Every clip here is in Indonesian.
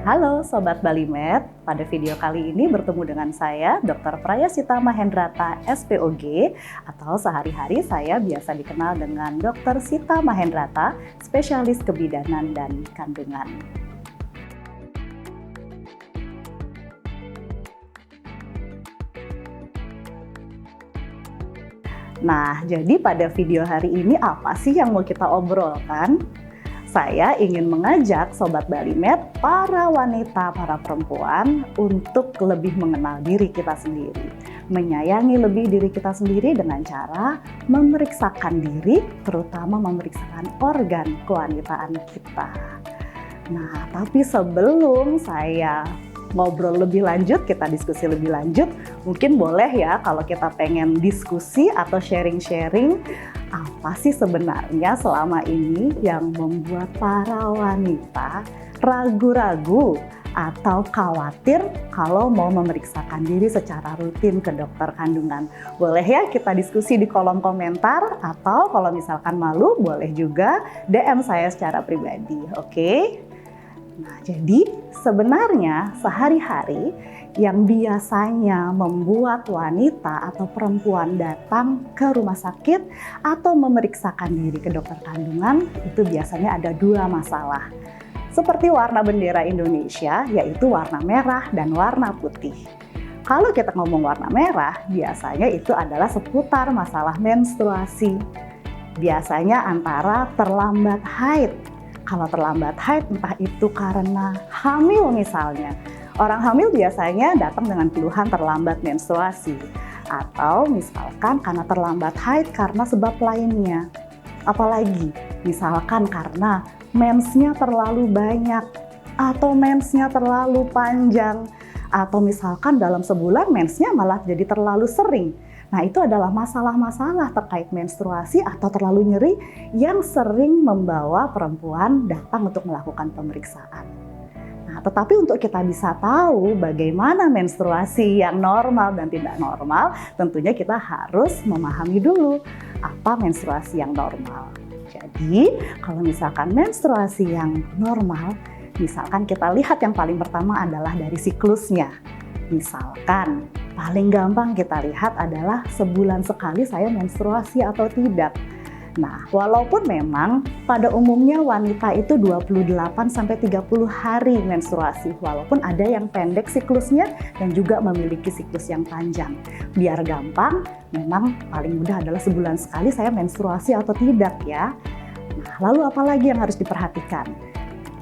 Halo Sobat Balimed, pada video kali ini bertemu dengan saya Dr. Prayasita Mahendrata SPOG atau sehari-hari saya biasa dikenal dengan Dr. Sita Mahendrata, spesialis kebidanan dan kandungan. Nah, jadi pada video hari ini apa sih yang mau kita obrolkan? Saya ingin mengajak Sobat Balimed, para wanita, para perempuan untuk lebih mengenal diri kita sendiri. Menyayangi lebih diri kita sendiri dengan cara memeriksakan diri, terutama memeriksakan organ kewanitaan kita. Nah, tapi sebelum saya ngobrol lebih lanjut, kita diskusi lebih lanjut, mungkin boleh ya kalau kita pengen diskusi atau sharing-sharing apa sih sebenarnya selama ini yang membuat para wanita ragu-ragu atau khawatir kalau mau memeriksakan diri secara rutin ke dokter kandungan. Boleh ya kita diskusi di kolom komentar, atau kalau misalkan malu boleh juga DM saya secara pribadi, oke? Nah, jadi sebenarnya sehari-hari yang biasanya membuat wanita atau perempuan datang ke rumah sakit atau memeriksakan diri ke dokter kandungan itu biasanya ada dua masalah. Seperti warna bendera Indonesia, yaitu warna merah dan warna putih. Kalau kita ngomong warna merah, biasanya itu adalah seputar masalah menstruasi. Biasanya antara terlambat haid. Kalau terlambat haid, entah itu karena hamil misalnya. Orang hamil biasanya datang dengan keluhan terlambat menstruasi. Atau misalkan karena terlambat haid karena sebab lainnya. Apalagi misalkan karena mensnya terlalu banyak. Atau mensnya terlalu panjang. Atau misalkan dalam sebulan mensnya malah jadi terlalu sering. Nah, itu adalah masalah-masalah terkait menstruasi atau terlalu nyeri yang sering membawa perempuan datang untuk melakukan pemeriksaan. Nah, tetapi untuk kita bisa tahu bagaimana menstruasi yang normal dan tidak normal, tentunya kita harus memahami dulu apa menstruasi yang normal. Jadi, kalau misalkan menstruasi yang normal, misalkan kita lihat yang paling pertama adalah dari siklusnya. Misalkan, paling gampang kita lihat adalah sebulan sekali saya menstruasi atau tidak. Nah, walaupun memang pada umumnya wanita itu 28-30 hari menstruasi, walaupun ada yang pendek siklusnya dan juga memiliki siklus yang panjang. Biar gampang, memang paling mudah adalah sebulan sekali saya menstruasi atau tidak ya. Nah, lalu apa lagi yang harus diperhatikan?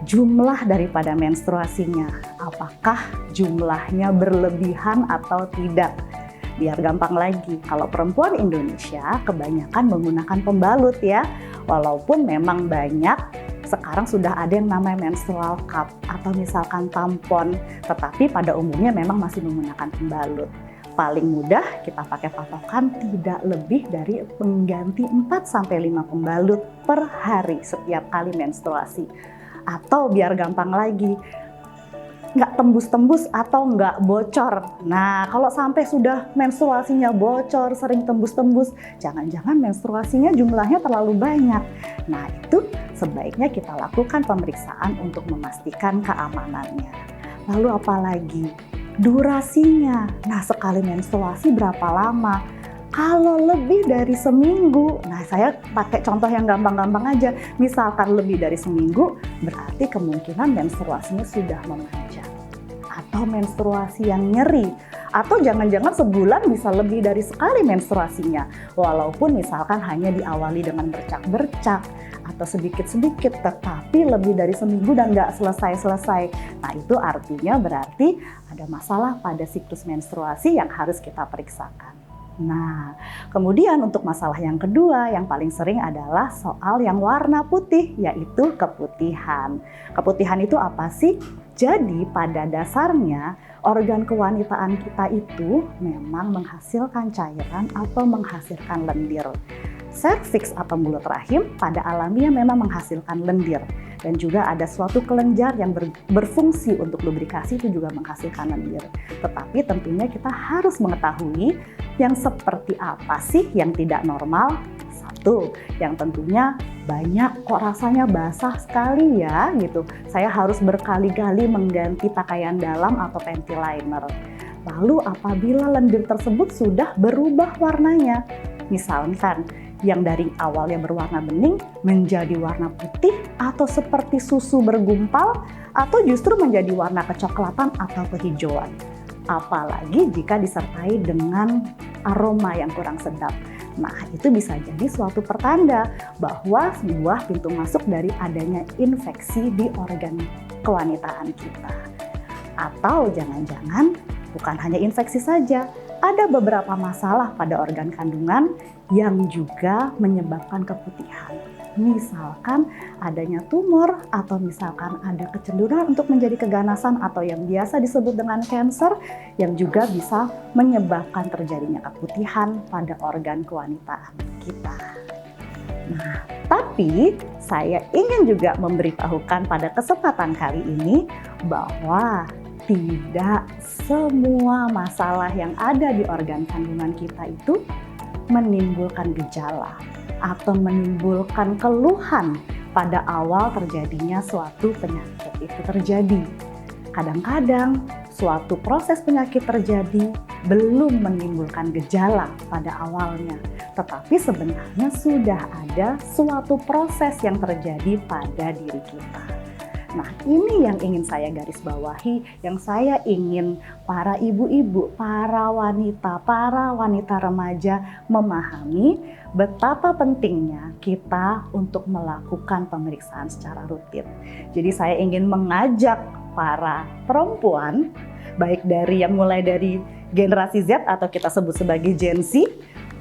Jumlah daripada menstruasinya, apakah jumlahnya berlebihan atau tidak? Biar gampang lagi, kalau perempuan Indonesia kebanyakan menggunakan pembalut ya. Walaupun memang banyak sekarang sudah ada yang namanya menstrual cup atau misalkan tampon, tetapi pada umumnya memang masih menggunakan pembalut. Paling mudah kita pakai patokan tidak lebih dari pengganti 4-5 pembalut per hari setiap kali menstruasi. Atau biar gampang lagi, nggak tembus-tembus atau nggak bocor. Nah, kalau sampai sudah menstruasinya bocor, sering tembus-tembus, jangan-jangan menstruasinya jumlahnya terlalu banyak. Nah, itu sebaiknya kita lakukan pemeriksaan untuk memastikan keamanannya. Lalu apalagi? Durasinya. Nah, sekali menstruasi berapa lama? Kalau lebih dari seminggu, nah saya pakai contoh yang gampang-gampang aja. Misalkan lebih dari seminggu, berarti kemungkinan menstruasinya sudah memanjang. Atau menstruasi yang nyeri. Atau jangan-jangan sebulan bisa lebih dari sekali menstruasinya. Walaupun misalkan hanya diawali dengan bercak-bercak atau sedikit-sedikit, tetapi lebih dari seminggu dan nggak selesai-selesai. Nah, itu artinya berarti ada masalah pada siklus menstruasi yang harus kita periksakan. Nah, kemudian untuk masalah yang kedua yang paling sering adalah soal yang warna putih, yaitu keputihan. Keputihan itu apa sih? Jadi pada dasarnya organ kewanitaan kita itu memang menghasilkan cairan atau menghasilkan lendir. Serviks atau mulut rahim pada alamiah memang menghasilkan lendir. Dan juga ada suatu kelenjar yang berfungsi untuk lubrikasi, itu juga menghasilkan lendir. Tetapi tentunya kita harus mengetahui yang seperti apa sih yang tidak normal. itu yang tentunya banyak kok rasanya basah sekali ya gitu. Saya harus berkali-kali mengganti pakaian dalam atau panty liner. Lalu apabila lendir tersebut sudah berubah warnanya, misalkan yang dari awalnya berwarna bening menjadi warna putih atau seperti susu bergumpal atau justru menjadi warna kecoklatan atau kehijauan. Apalagi jika disertai dengan aroma yang kurang sedap. Nah, itu bisa jadi suatu pertanda bahwa sebuah pintu masuk dari adanya infeksi di organ kewanitaan kita. Atau jangan-jangan bukan hanya infeksi saja, ada beberapa masalah pada organ kandungan yang juga menyebabkan keputihan. Misalkan adanya tumor atau misalkan ada kecenderungan untuk menjadi keganasan atau yang biasa disebut dengan kanker yang juga bisa menyebabkan terjadinya keputihan pada organ kewanitaan kita. Nah, tapi saya ingin juga memberitahukan pada kesempatan kali ini bahwa tidak semua masalah yang ada di organ kandungan kita itu menimbulkan gejala atau menimbulkan keluhan pada awal terjadinya suatu penyakit itu terjadi. Kadang-kadang suatu proses penyakit terjadi belum menimbulkan gejala pada awalnya, tetapi sebenarnya sudah ada suatu proses yang terjadi pada diri kita. Nah, ini yang ingin saya garis bawahi, yang saya ingin para ibu-ibu, para wanita remaja memahami betapa pentingnya kita untuk melakukan pemeriksaan secara rutin. Jadi saya ingin mengajak para perempuan, baik dari yang mulai dari generasi Z atau kita sebut sebagai Gen Z,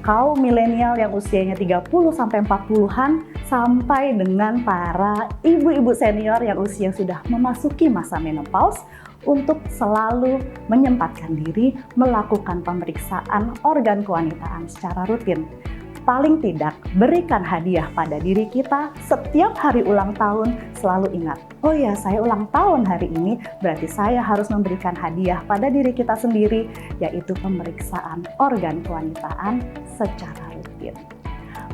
kaum milenial yang usianya 30-40-an sampai dengan para ibu-ibu senior yang usia sudah memasuki masa menopause untuk selalu menyempatkan diri melakukan pemeriksaan organ kewanitaan secara rutin. Paling tidak, berikan hadiah pada diri kita setiap hari ulang tahun. Selalu ingat, oh ya, saya ulang tahun hari ini, berarti saya harus memberikan hadiah pada diri kita sendiri, yaitu pemeriksaan organ kewanitaan secara rutin.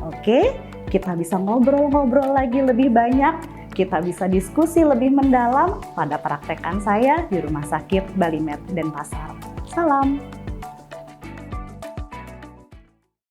Oke, kita bisa ngobrol-ngobrol lagi lebih banyak, kita bisa diskusi lebih mendalam pada praktekan saya di Rumah Sakit Balimed Denpasar. Salam!